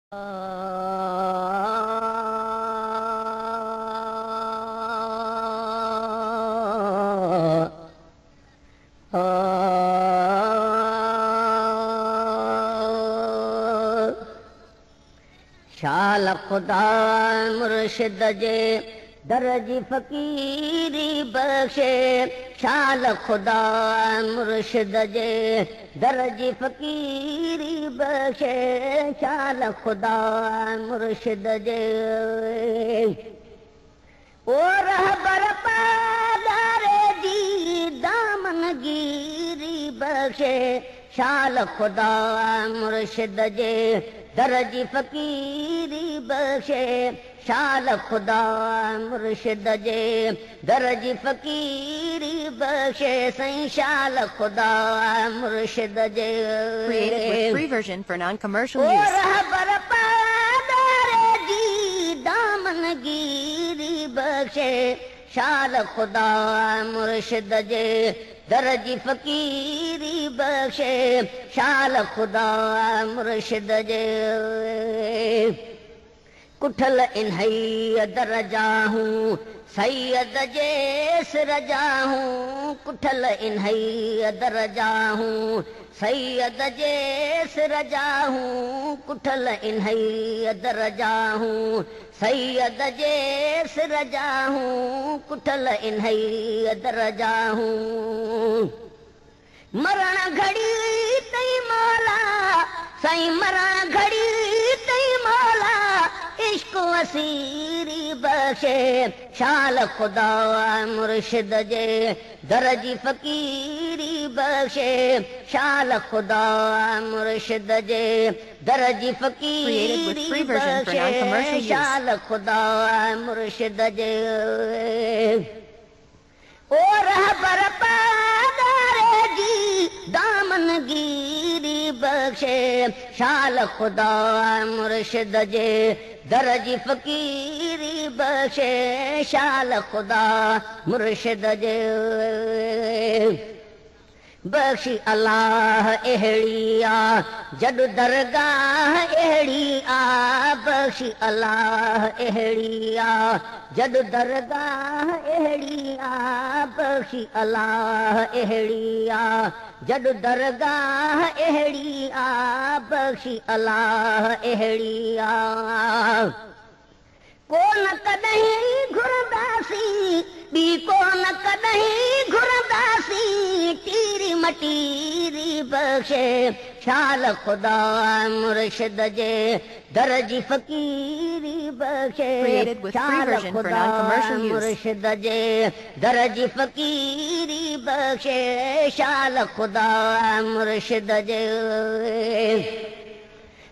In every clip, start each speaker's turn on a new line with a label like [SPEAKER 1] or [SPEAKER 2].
[SPEAKER 1] शाल खुदा मुर्शिद जे दर जी फ़कीरी बख़्शे, शाल खुदा मुर्शिद जे दर जी फ़कीरी बख़्शे, शाल खुदा मुर्शिद जे ओ रहबर पादारे जी दामनगीरी बख़्शे, शाल खुदा मुर्शिद जे दर जी फ़कीरी बख़्शे, शाल खुदा मुर्शिद जे दर जी फ़कीरी बख़्शे, साईं शाल खुदा मुर्शिद जे
[SPEAKER 2] Created with free version for non-commercial
[SPEAKER 1] O
[SPEAKER 2] use.
[SPEAKER 1] रहबर पादारे जी दामनगीरी बख़्शे, शाल खुदा मुर्शिद जे दर जी फ़कीरी बख़्शे, शाल खुदा मुर्शिद जे कुठल इन्हई दरजाहूं सैयद जे सिर जाहूं, कुठल इन्हई दरजाहूं सैयद जे सिर जाहूं, कुठल इन्हई दरजाहूं सैयद जे सिर जाहूं, कुठल इन्हई दरजाहूं मरण घड़ी तई मौला साईं मरण घड़ी तई मौला इश्क वसीरी बख़्शे, शाल खुदा मुर्शिद जे दर जी फ़कीरी बख़्शे, शाल खुदा मुर्शिद जे दर जी फ़कीरी बख़्शे, शाल खुदा मुर्शिद जे ओ रहबर पादारे जी दामनगीरी बख़्शे, शाल खुदा मुर्शिद जे दर जी फ़कीरी बख़्शे, शाल खुदा मुर्शिद जे बख़्शी अल्लाह अहिड़ी आ जॾ दरगाह अहिड़ी आ, बख़्शी अल्लाह अहिड़ी आ जॾ दरगाह अहिड़ी आ, बख़्शी अल्लाह अहिड़ी आ जॾ दरगाह अहिड़ी आ, बख़्शी अल्लाह अहिड़ी आ कोन कॾहिं घुरंदासीं ॿी कोन कॾहिं घुरंदासीं, टीरी मटीरी बख़्शे, शाल खुदा मुर्शिद जे दर जी फ़कीरी बख़्शे, शाल खुदा मुर्शिद जे दर जी फ़कीरी बख़्शे, शाल खुदा मुर्शिद जे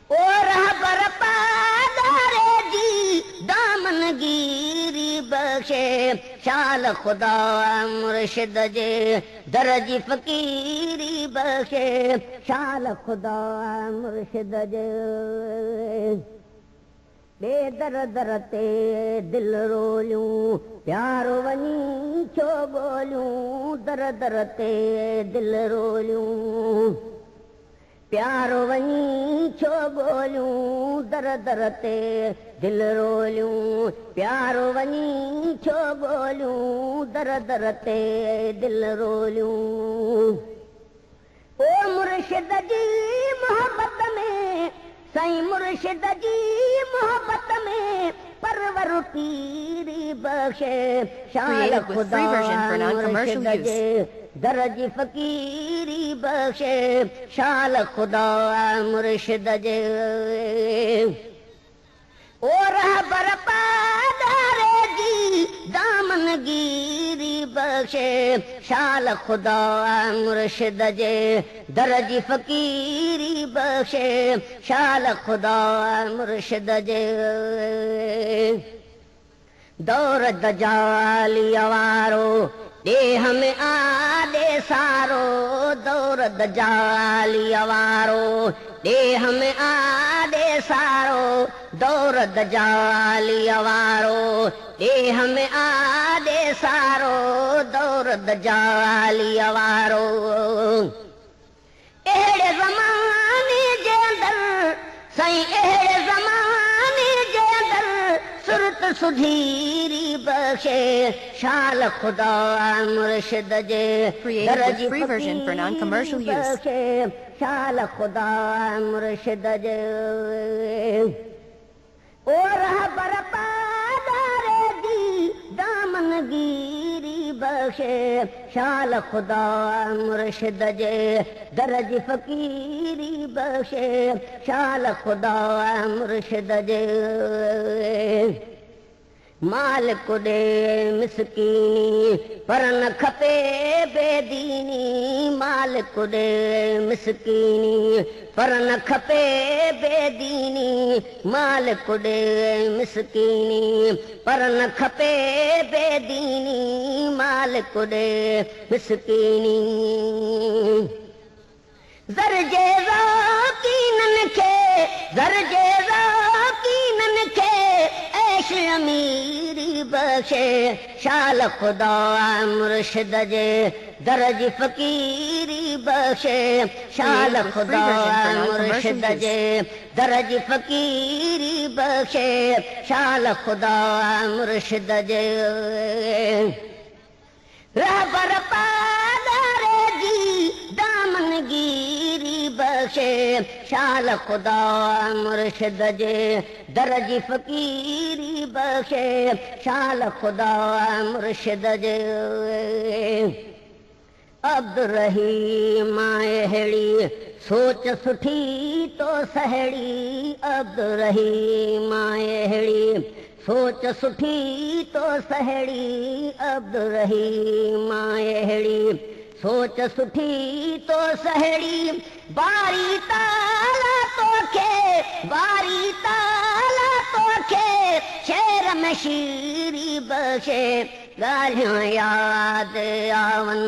[SPEAKER 1] ओ रहबर पादारे जी दामनगीरी बख़्शे, शाल खुदा मुर्शिद जे दर जी फ़कीरी बख़्शे, शाल खुदा मुर्शिद जे ॿे दर दर ते दिल रोलियूं प्यार वञी छो ॻोल्हियूं, दर दर ते दिल रोलियूं प्यार वञी छो ॻोल्हियूं, दर दर ते दिल रोलियूं प्यार वञी छो ॻोल्हियूं, दर दर ते दिल रोलियूं ओ मुर्शिद जी मोहबत में साईं मुर्शिद जी मोहबत में परवर पीरी बख़्शे, शाल खुदा मुर्शिद जे दर जी फ़कीरी बख़्शे, शाल खुदा मुर्शिद जे ओ रहबर पादारे जी दामनगीरी बख़्शे, शाल खुदा मुर्शिद जे दर जी फ़कीरी बख़्शे, शाल खुदा मुर्शिद जे दौर दजालीअ वारो ॾेह में आॾे सारो, दौर दजालीअ वारो ॾेह में आॾे सारो, दौर दजालीअ वारो ॾेह में आॾे सारो, दौर दजालीअ वारो अहिड़े ज़माने जे अंदरि साईं अहिड़े ज़माने सुधीरी बख्शे शाल खुदा मुर्शिद जे
[SPEAKER 2] Created with free version for non-commercial use.
[SPEAKER 1] बख्शे शाल खुदा मुर्शिद जे ओ रहबर पादारे दी दामनगीरी बख्शे शाल खुदा मुर्शिद जे दरज फकीरी बख्शे शाल खुदा मुर्शिद जे मालिक ॾे मिसकीनी पर न खपे बेदीनी मालिक ॾे मिसकीनी पर न खपे बेदीनी मालिक ॾे मिसकीनी पर न खपे बेदीनी मालिक ॾे मिसकीनी ज़र जे ज़ौक़ीननि खे ज़र जे ज़ौक़ीननि खे ऐश अमीरी बख्शे शाल खुदा मुर्शिद जे दरज फ़क़ीरी बख्शे शाल खुदा मुर्शिद जे दरज फ़क़ीरी बख्शे शाल खुदा मुर्शिद जे रहबर पादारे जी दामनगीरी बख्शे शाल खुदा मुर्शिद जे दरज फ़क़ीरी बख्शे शाल खुदा मुर्शिद जे अब्दुर्रहीम अहिड़ी सोच सुठी तो सहेड़ी अब्दुर्रहीम अहिड़ी सोच सुठी तो सहेड़ी अब्दुर्रहीम अहिड़ी सोच सुठी तो सहेड़ी बारी ताला तोखे शेर में शीरी बख्शे ॻाल्हियूं यादि आवन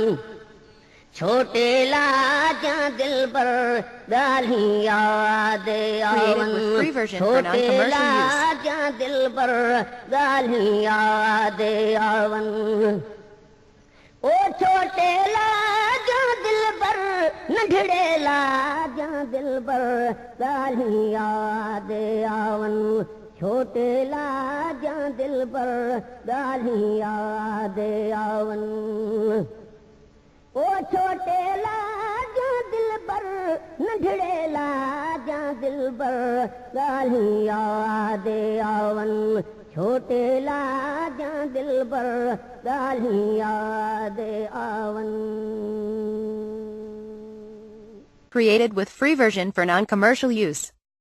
[SPEAKER 1] छोटे लाजा दिलबर ॻाल्हियूं यादि आवन छोटे लाजा दिलबर ॻाल्हियूं यादि आवन ओ छोटे लाजा दिलबर नंढड़े लाजा दिलबर ॻाल्हियूं यादि आवन छोटे लाजा दिलबर ॻाल्हियूं यादि आवन ओ छोटे लाजा दिलबर नंढड़े लाजा दिलबर ॻाल्हियूं यादि आवन छोटे लाजा दिलबर ॻाल्हियूं यादि आवन.
[SPEAKER 2] Created with free version for non-commercial use.